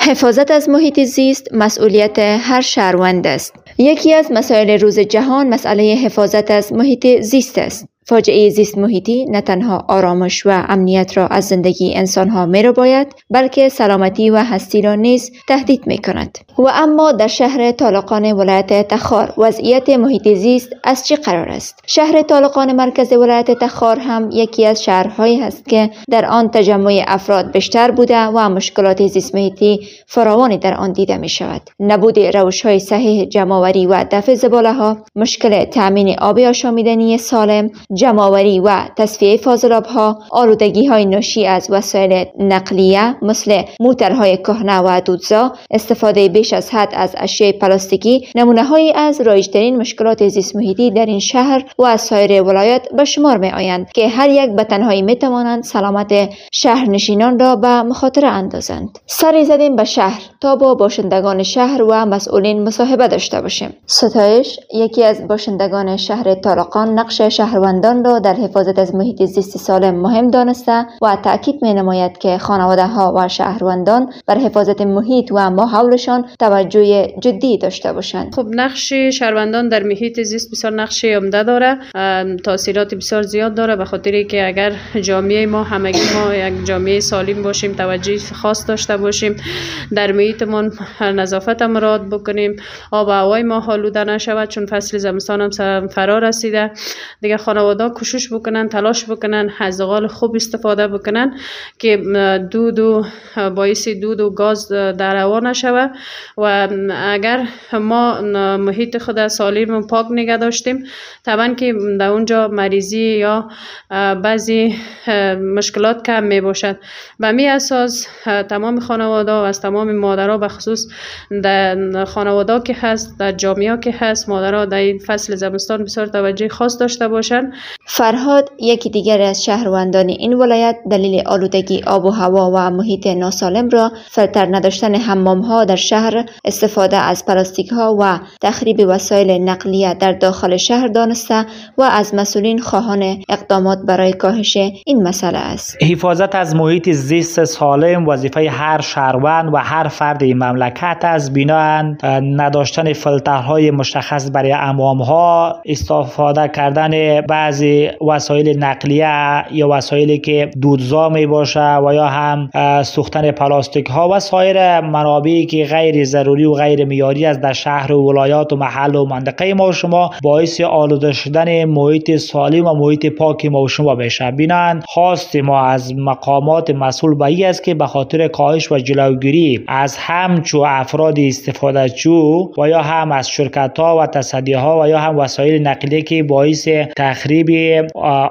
حفاظت از محیط زیست مسئولیت هر شهروند است. یکی از مسائل روز جهان مسئله حفاظت از محیط زیست است. فاجعه زیست محیطی نه تنها آرامش و امنیت را از زندگی انسانها می‌رباید، بلکه سلامتی و هستی را نیز تهدید می‌کند. و اما در شهر طالقان ولایت تخار وضعیت محیط زیست از چه قرار است؟ شهر طالقان مرکز ولایت تخار هم یکی از شهرهایی است که در آن تجمع افراد بیشتر بوده و مشکلات زیست محیطی فراوانی در آن دیده می‌شود. نبود روش‌های صحیح جمع‌آوری و دفع زباله‌ها، مشکل تأمین آب آشامیدنی سالم، جمع‌آوری و تصفیه فاضلاب‌ها، آلودگی‌های ناشی از وسایل نقلیه مثل موترهای کهنه و دودزا، استفاده بیش از حد از اشیاء پلاستیکی نمونه‌هایی از رایج‌ترین مشکلات زیست محیطی در این شهر و از سایر ولایات به شمار می‌آیند که هر یک به تنهایی می‌توانند سلامت شهرنشینان را به مخاطره اندازند. سری زدیم به شهر تا با باشندگان شهر و مسئولین مصاحبه داشته باشیم. ستایش یکی از باشندگان شهر طالقان نقش شهروندان را در حفاظت از محیط زیست سالم مهم دانسته و تأکید می‌نماید که خانواده‌ها و شهروندان بر حفاظت محیط و ما حولشان توجه جدی داشته باشند. خب نقش شهروندان در محیط زیست بسیار نقش عمده داره، تاثیرات بسیار زیاد داره، به خاطری که اگر جامعه ما همگی ما یک جامعه سالم باشیم، توجه خاص داشته باشیم، در محیطمان نظافت مراعات بکنیم، آب و هوای ما آلوده نشود، چون فصل زمستان هم فرا رسیده دیگه، خانواده کوشش بکنن، تلاش بکنن، از غال خوب استفاده بکنن که باعث دود و گاز در هوا نشود. و اگر ما محیط خود سالم و پاک نگه داشتیم، طبعا که در اونجا مریضی یا بعضی مشکلات کم می باشد. به می اساس تمام خانواده و از تمام مادرها به خصوص در خانواده که هست، در جامعه که هست، مادرها در این فصل زمستان بسیار توجه خاص داشته باشند. فرهاد یکی دیگر از شهروندان این ولایت دلیل آلودگی آب و هوا و محیط ناسالم را فیلتر نداشتن حمام‌ها در شهر، استفاده از پلاستیک‌ها و تخریب وسایل نقلیه در داخل شهر دانسته و از مسئولین خواهان اقدامات برای کاهش این مسئله است. حفاظت از محیط زیست سالم وظیفه هر شهروند و هر فرد این مملکت است. بنا نداشتن فیلترهای مشخص برای حمام‌ها، استفاده کردن بعضی وسایل نقلیه یا وسایلی که دودزا می باشه و یا هم سوختن پلاستیک ها و سایر منابعی که غیر ضروری و غیر معیاری است در شهر و ولایات و محل و منطقه ما و شما، باعث آلوده شدن محیط سالم و محیط پاک ما و شما بشه. بنابراین خواست ما از مقامات مسئول به این است که به خاطر کاهش و جلوگیری از همچو افراد استفاده جو و یا هم از شرکت ها و تصدی ها و یا هم وسایل نقلیه که باعث تخریب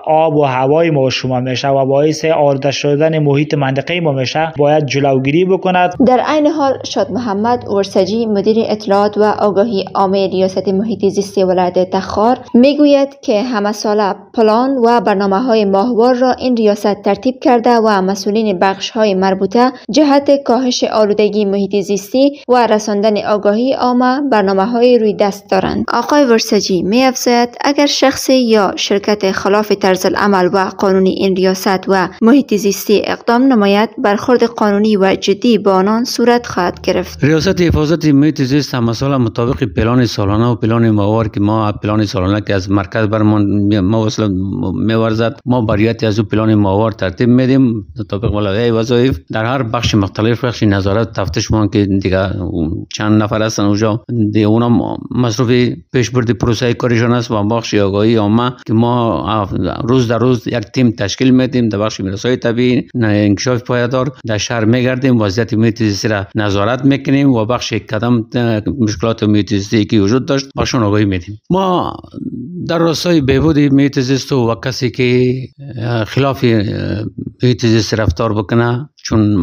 آب و هوای ما و شما میشه و باعث آلوده شدن محیط منطقه ما میشه، باید جلوگیری بکند. در عین حال شاد محمد ورسجی مدیر اطلاعات و آگاهی عامه ریاست محیط زیست ولایت تخار میگوید که همه ساله پلان و برنامه‌های ماهوار را این ریاست ترتیب کرده و مسئولین بخش‌های مربوطه جهت کاهش آلودگی محیط زیستی و رساندن آگاهی عامه برنامه‌های روی دست دارند. آقای ورسجی می‌افزاید اگر شخصی یا شرکت خلاف طرز العمل و قانونی این ریاست و محیط زیستی اقدام نماید، برخورد قانونی و جدی با آنان صورت خواهد گرفت. ریاست حفاظت محیط زیست مثلا مطابق پلان سالانه و پلان ماهوار که ما پلان سالانه که از مرکز برمان موصل می‌ورزد، ما بریاتی از پلان ماهوار ترتیب میدیم مطابق ولایت وظایف. در هر بخش مختلف بخش نظارت تفتیش ما که دیگه چند نفر هستن اونجا دیگه، اونا مصرف پیشبرد پروسه کارشون است و بخش آگاهی عامه که ما روز در روز یک تیم تشکیل میدیم در بخش میراث‌های طبیعی انکشاف پایدار در شهر میگردیم، وضعیت محیط زیستی را نظارت میکنیم و بخش کدام مشکلات محیط زیستی که وجود داشت بخشون آگاهی میدیم. ما در راستای بهبود محیط زیست و کسی که خلاف محیط زیست رفتار بکنه، چون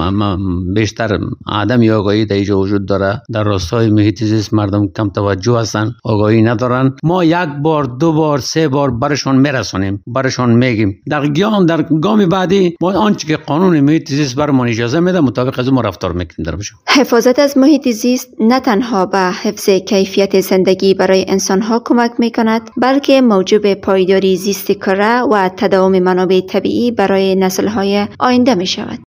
بیشتر عدم آگاهی در اینجا وجود داره، در راستای محیط زیست مردم کم توجه هستن، آگاهی ندارن. ما یک بار دو بار سه بار برشان میرسونیم، برشان میگیم، در گام بعدی ما آنچه که قانون محیط زیست برمان اجازه میده مطابق از ما رفتار میکنیم. دربشون حفاظت از محیط زیست نه تنها به حفظ کیفیت زندگی برای انسانها کمک میکند، بلکه موجب پایداری زیست کره و تداوم منابع طبیعی برای نسل‌های آینده میشود.